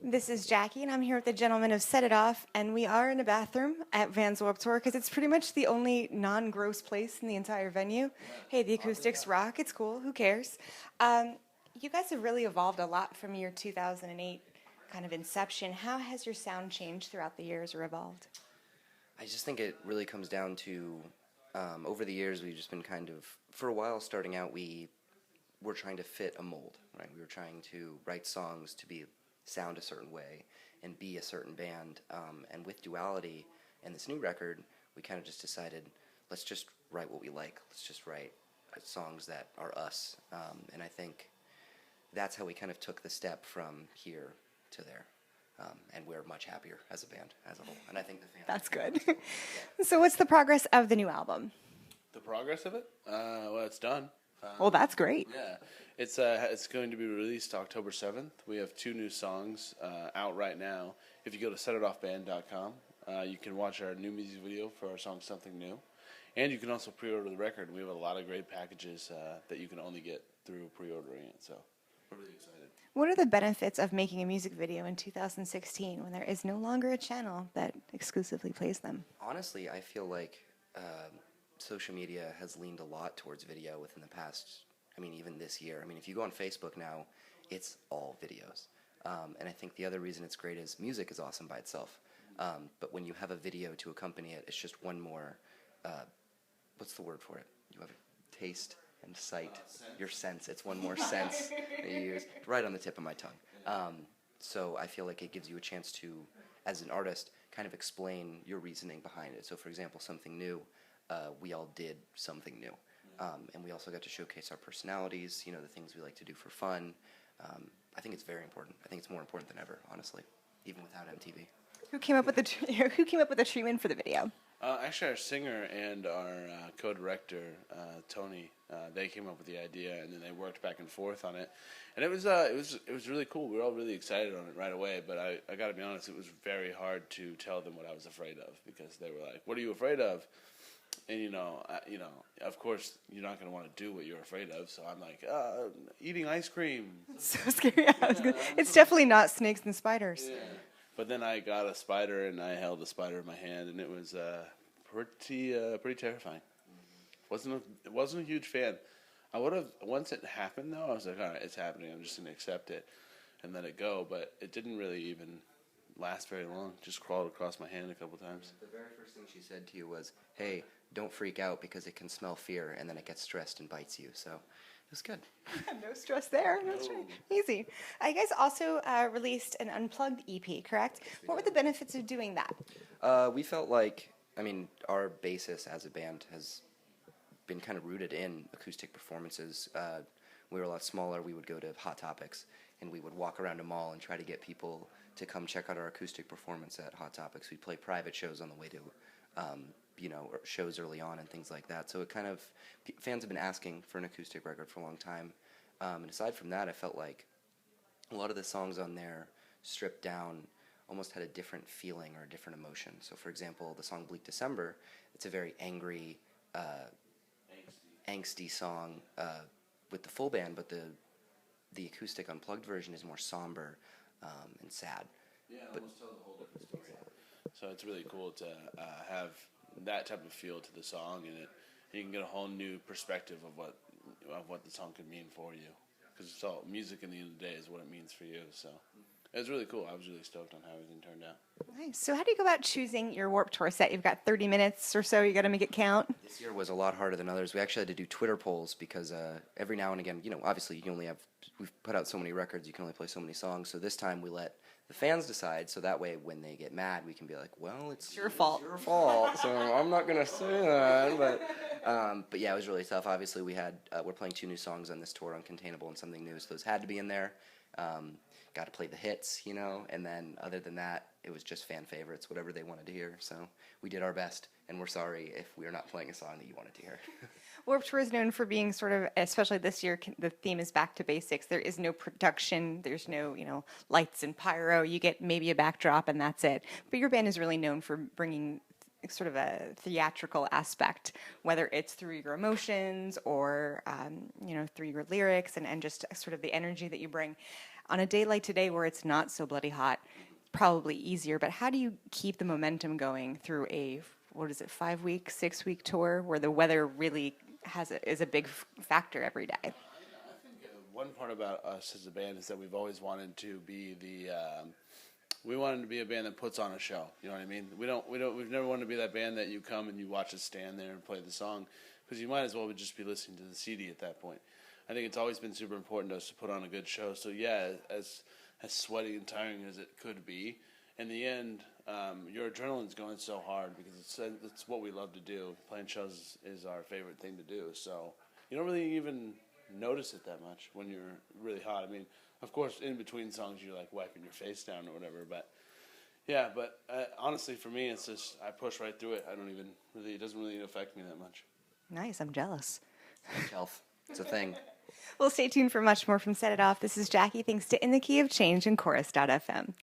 This is Jackie, and I'm here with the gentlemen of Set It Off, and we are in a bathroom at Vans Warped Tour because it's pretty much the only non-gross place in the entire venue. Hey, the acoustics rock. It's cool. Who cares? You guys have really evolved a lot from your 2008 kind of inception. How has your sound changed throughout the years or evolved? I just think it really comes down to, over the years, we've just been kind of, for a while starting out, we were trying to fit a mold, right? We were trying to write songs to sound a certain way and be a certain band. And with Duality and this new record, we kind of just decided, let's just write what we like. Let's just write songs that are us. And I think that's how we kind of took the step from here to there. And we're much happier as a band as a whole. And I think the fans. That's good. So what's the progress of the new album? The progress of it? Well, it's done. Well, that's great. Yeah, it's going to be released October 7th. We have 2 new songs out right now. If you go to setitoffband.com, you can watch our new music video for our song Something New. And you can also pre-order the record. We have a lot of great packages that you can only get through pre-ordering it. So we're really excited. What are the benefits of making a music video in 2016 when there is no longer a channel that exclusively plays them? Honestly, I feel like social media has leaned a lot towards video within the past, even this year. If you go on Facebook now, it's all videos. And I think the other reason it's great is music is awesome by itself. But when you have a video to accompany it, it's just one more, what's the word for it? You have taste and sight, your sense. It's one more sense that you use. Right on the tip of my tongue. So I feel like it gives you a chance to, as an artist, kind of explain your reasoning behind it. So for example, Something New, we all did something new. And we also got to showcase our personalities, the things we like to do for fun. I think it's very important. I think it's more important than ever, honestly, even without MTV. Who came up with the treatment for the video? Actually, our singer and our co-director, Tony, they came up with the idea, and then they worked back and forth on it. And it was really cool. We were all really excited on it right away. But I got to be honest, it was very hard to tell them what I was afraid of, because they were like, "What are you afraid of?" And of course, you're not going to want to do what you're afraid of. So I'm like, eating ice cream. It's so scary. It's definitely not snakes and spiders. Yeah. But then I got a spider, and I held the spider in my hand, and it was pretty terrifying. Wasn't a huge fan. I would have, once it happened though, I was like, all right, it's happening. I'm just gonna accept it and let it go. But it didn't really even last very long. Just crawled across my hand a couple times. The very first thing she said to you was, "Hey, don't freak out because it can smell fear, and then it gets stressed and bites you." So it was good. No stress there. No stress. Easy. You guys also released an unplugged EP, correct? What were the benefits of doing that? We felt like, our basis as a band has been kind of rooted in acoustic performances. We were a lot smaller. We would go to Hot Topics, and we would walk around a mall and try to get people to come check out our acoustic performance at Hot Topics. We'd play private shows on the way to shows early on and things like that. So it kind of, fans have been asking for an acoustic record for a long time. And aside from that, I felt like a lot of the songs on there, stripped down, almost had a different feeling or a different emotion. So for example, the song Bleak December, it's a very angry, angsty song with the full band, but the acoustic unplugged version is more somber and sad. Yeah, it almost tells a whole different story. So it's really cool to have that type of feel to the song, and you can get a whole new perspective of what the song could mean for you, because it's all music. In the end of the day, is what it means for you. So it was really cool. I was really stoked on how everything turned out. Nice. So how do you go about choosing your Warped Tour set? You've got 30 minutes or so. You got to make it count. This year was a lot harder than others. We actually had to do Twitter polls because every now and again, obviously we've put out so many records, you can only play so many songs. So this time we let the fans decide, so that way when they get mad, we can be like, well, it's your fault. Your fault. So I'm not gonna say that, but yeah, it was really tough. Obviously, we're playing 2 new songs on this tour, Uncontainable and Something New, so those had to be in there. Got to play the hits, and then other than that, it was just fan favorites, whatever they wanted to hear. So we did our best, and we're sorry if we are not playing a song that you wanted to hear. Warped Tour is known for being sort of, especially this year, the theme is back to basics. There is no production. There's no, lights and pyro. You get maybe a backdrop, and that's it. But your band is really known for bringing sort of a theatrical aspect, whether it's through your emotions or, through your lyrics and just sort of the energy that you bring. On a day like today where it's not so bloody hot, probably easier, but how do you keep the momentum going through a, what is it, 5-week, 6-week tour where the weather really is a big factor every day? One part about us as a band is that we've always wanted to be we wanted to be a band that puts on a show. You know what I mean? We've never wanted to be that band that you come and you watch us stand there and play the song, because you might as well just be listening to the CD at that point. I think it's always been super important to us to put on a good show. So yeah, as sweaty and tiring as it could be, in the end, your adrenaline's going so hard because it's what we love to do. Playing shows is our favorite thing to do. So you don't really even notice it that much when you're really hot. I mean, of course, in between songs, you're like wiping your face down or whatever. But yeah, honestly, for me, it's just I push right through it. It doesn't really affect me that much. Nice, I'm jealous. Health. It's a thing. Well, stay tuned for much more from Set It Off. This is Jackie. Thanks to In the Key of Change and Chorus.fm.